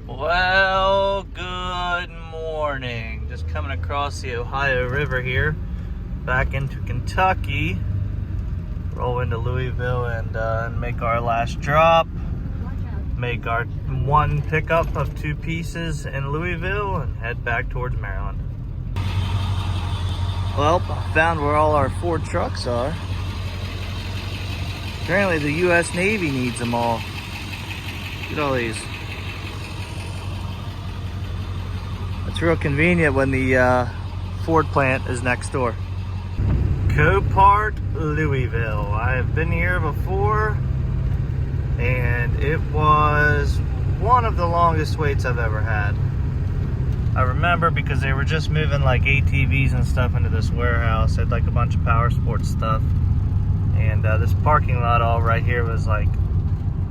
Well, good morning. Just coming across the Ohio River here, back into Kentucky. Roll into Louisville and make our last drop. Make our one pickup of 2 pieces in Louisville and head back towards Maryland. Well, I found where all our 4 trucks are. Apparently the U.S. Navy needs them all. Look at all these. It's real convenient when the Ford plant is next door. Copart, Louisville. I have been here before, and it was one of the longest waits I've ever had. I remember because they were just moving like ATVs and stuff into this warehouse. They had like a bunch of power sports stuff. And this parking lot all right here was like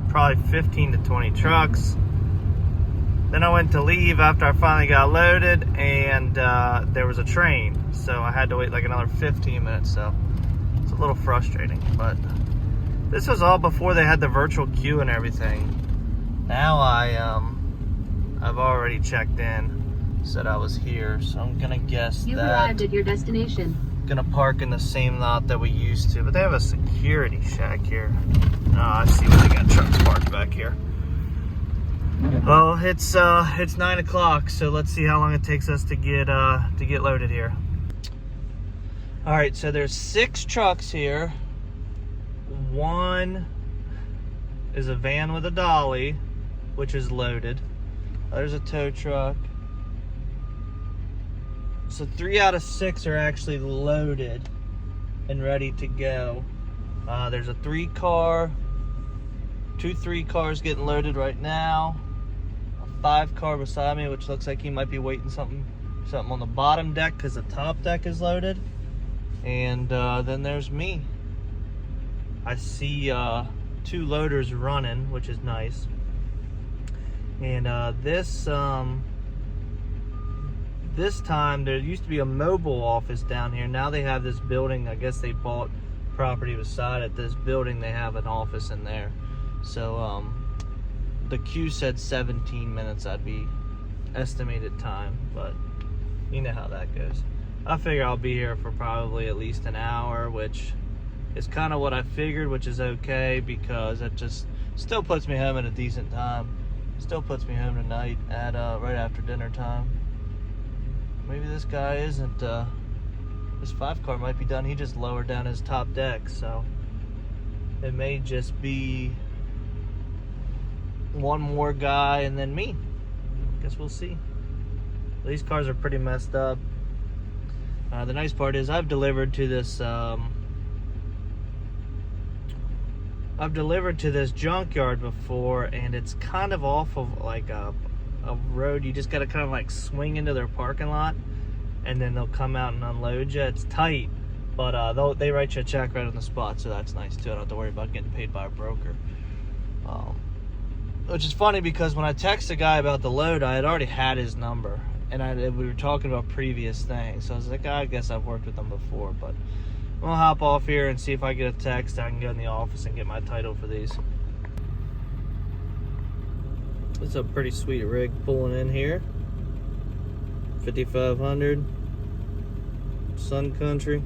probably 15 to 20 trucks. Then I went to leave after I finally got loaded, and there was a train. So I had to wait like another 15 minutes, so it's a little frustrating. But this was all before they had the virtual queue and everything. Now I've already checked in, said I was here, so I'm gonna guess You've that arrived at your destination. Gonna park in the same lot that we used to, but they have a security shack here. Oh, I see where they got trucks parked back here. Well, it's 9 o'clock, so let's see how long it takes us to get loaded here. All right, so there's 6 trucks here. One is a van with a dolly, which is loaded. There's a tow truck. So 3 out of 6 are actually loaded and ready to go. There's a 3-car, 2 3-cars getting loaded right now. A 5-car beside me, which looks like he might be waiting something on the bottom deck because the top deck is loaded. And then there's me. I see 2 loaders running, which is nice. And this time there used to be a mobile office down here. Now they have this building. I guess they bought property beside it. This building, they have an office in there. So the queue said 17 minutes I'd be estimated time, but you know how that goes. I figure I'll be here for probably at least an hour, which is kind of what I figured, which is okay because it just still puts me home at a decent time. Still puts me home tonight at right after dinner time. Maybe this guy isn't, this 5-car might be done. He just lowered down his top deck, so it may just be one more guy and then me. Guess we'll see. These cars are pretty messed up. The nice part is I've delivered to this junkyard before, and it's kind of off of like a road. You just gotta kind of like swing into their parking lot, and then they'll come out and unload you. It's tight, but they write you a check right on the spot, so that's nice too. I don't have to worry about getting paid by a broker. Which is funny because when I text the guy about the load, I had already had his number, and we were talking about previous things. So I was like, I guess I've worked with them before, but I'm gonna hop off here and see if I get a text. I can go in the office and get my title for these. It's a pretty sweet rig pulling in here. 5500 Sun Country.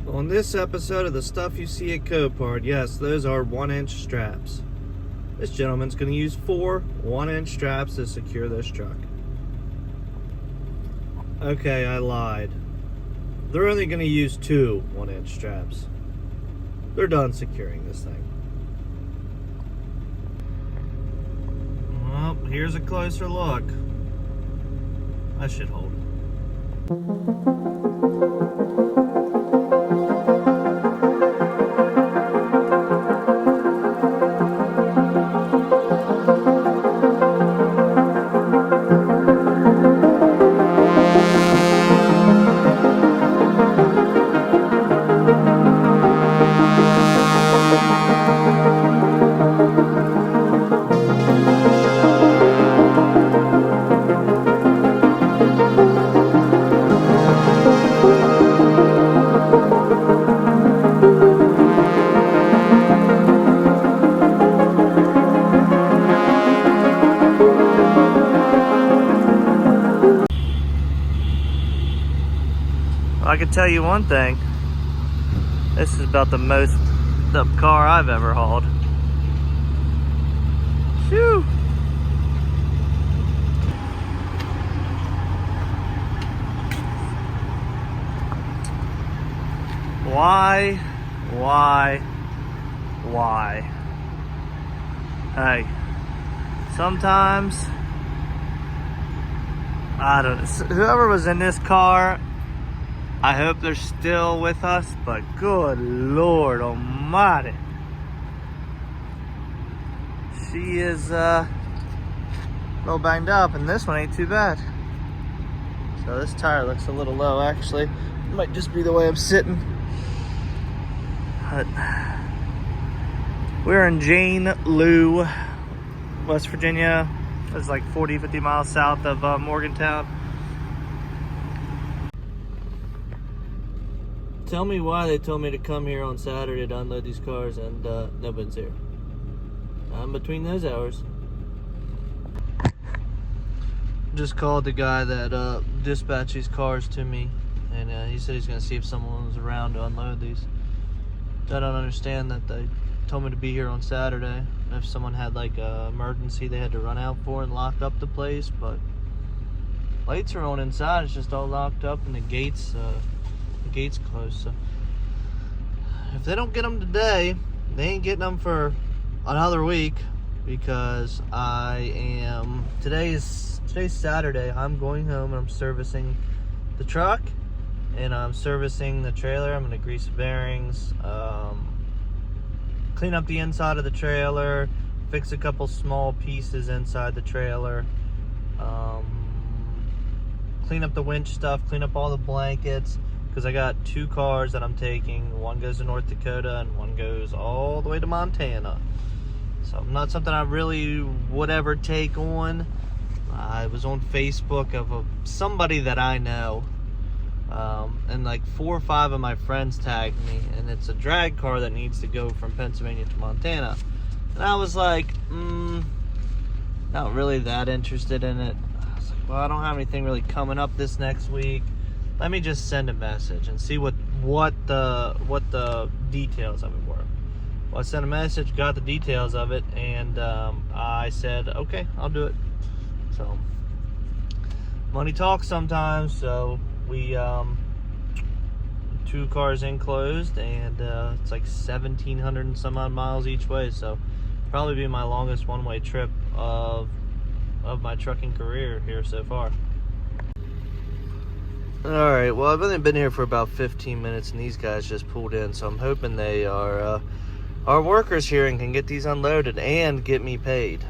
On this episode of the Stuff You See at Copart, yes, those are 1-inch straps. This gentleman's going to use 4 1-inch straps to secure this truck. Okay, I lied. They're only going to use 2 1-inch straps. They're done securing this thing. Well, here's a closer look. I should hold it. I can tell you one thing. This is about the most up car I've ever hauled. Phew. Why? Hey, sometimes, I don't know, whoever was in this car, I hope they're still with us, but good Lord almighty. She is a little banged up, and this one ain't too bad. So this tire looks a little low, actually. It might just be the way I'm sitting. But we're in Jane Lou, West Virginia. It's like 40, 50 miles south of Morgantown. Tell me why they told me to come here on Saturday to unload these cars and nobody's here. I'm between those hours. Just called the guy that dispatched these cars to me, and he said he's gonna see if someone was around to unload these. I don't understand that they told me to be here on Saturday. If someone had like an emergency they had to run out for and lock up the place, but lights are on inside. It's just all locked up and the gates closed. So if they don't get them today, they ain't getting them for another week, because today's Saturday. I'm going home and I'm servicing the truck and I'm servicing the trailer. I'm gonna grease the bearings, clean up the inside of the trailer, fix a couple small pieces inside the trailer, clean up the winch stuff, clean up all the blankets, because I got 2 cars that I'm taking. One goes to North Dakota and one goes all the way to Montana. So not something I really would ever take on. I was on Facebook of somebody that I know, and like 4 or 5 of my friends tagged me, and it's a drag car that needs to go from Pennsylvania to Montana. And I was like, not really that interested in it. I was like, well, I don't have anything really coming up this next week. Let me just send a message and see what the details of it were. Well, I sent a message, got the details of it, and I said, okay, I'll do it. So money talks sometimes. So we 2 cars enclosed, and it's like 1,700 and some odd miles each way. So probably be my longest one-way trip of my trucking career here so far. Alright, well, I've only been here for about 15 minutes and these guys just pulled in, so I'm hoping they are workers here and can get these unloaded and get me paid.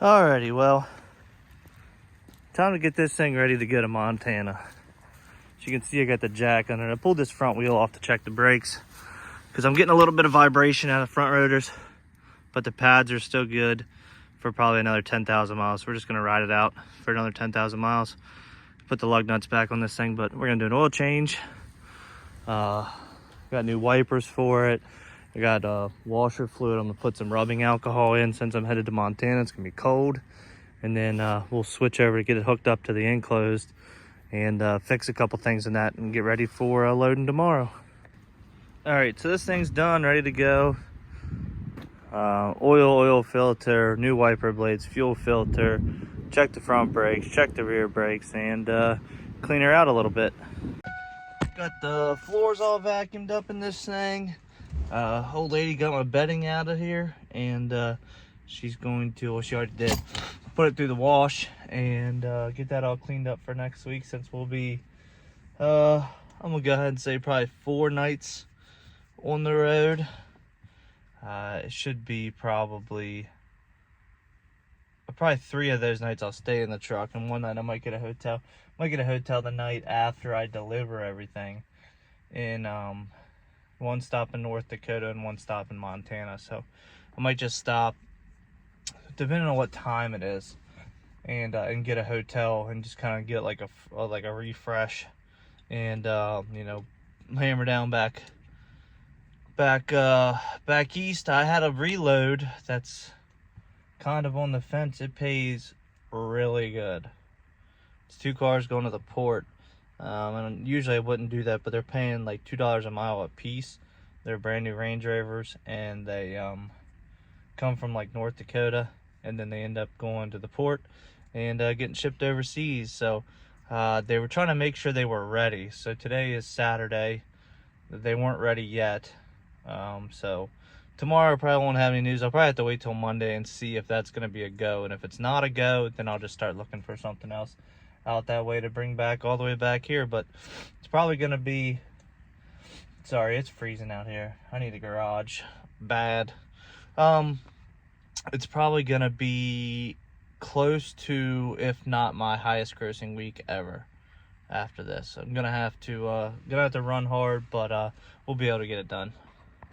Alrighty, well, time to get this thing ready to go to Montana. As you can see, I got the jack under it. I pulled this front wheel off to check the brakes because I'm getting a little bit of vibration out of the front rotors, but the pads are still good for probably another 10,000 miles. So we're just gonna ride it out for another 10,000 miles. Put the lug nuts back on this thing, but we're gonna do an oil change. Got new wipers for it. I got washer fluid. I'm gonna put some rubbing alcohol in since I'm headed to Montana. It's gonna be cold. And then we'll switch over to get it hooked up to the enclosed and fix a couple things in that and get ready for loading tomorrow. All right, so this thing's done, ready to go. Oil filter, new wiper blades, fuel filter, check the front brakes, check the rear brakes, and clean her out a little bit. Got the floors all vacuumed up in this thing. Old lady got my bedding out of here, and she's going to, well, she already did, put it through the wash and get that all cleaned up for next week, since we'll be, I'm gonna go ahead and say probably 4 nights on the road. It should be probably 3 of those nights I'll stay in the truck, and 1 night I might get a hotel. Might get a hotel the night after I deliver everything, in 1 stop in North Dakota and 1 stop in Montana. So I might just stop, depending on what time it is, and get a hotel and just kind of get like a refresh and you know, hammer down back east. I had a reload that's kind of on the fence. It pays really good. It's 2 cars going to the port, and usually I wouldn't do that, but they're paying like $2 a mile a piece. They're brand new Range Rovers, and they come from like North Dakota, and then they end up going to the port and getting shipped overseas. So they were trying to make sure they were ready. So today is Saturday. They weren't ready yet. So tomorrow I probably won't have any news. I'll probably have to wait till Monday and see if that's going to be a go. And if it's not a go, then I'll just start looking for something else out that way to bring back all the way back here. But it's probably going to be, sorry, it's freezing out here. I need a garage bad. It's probably going to be close to, if not my highest grossing week ever after this. I'm going to have to run hard, but we'll be able to get it done.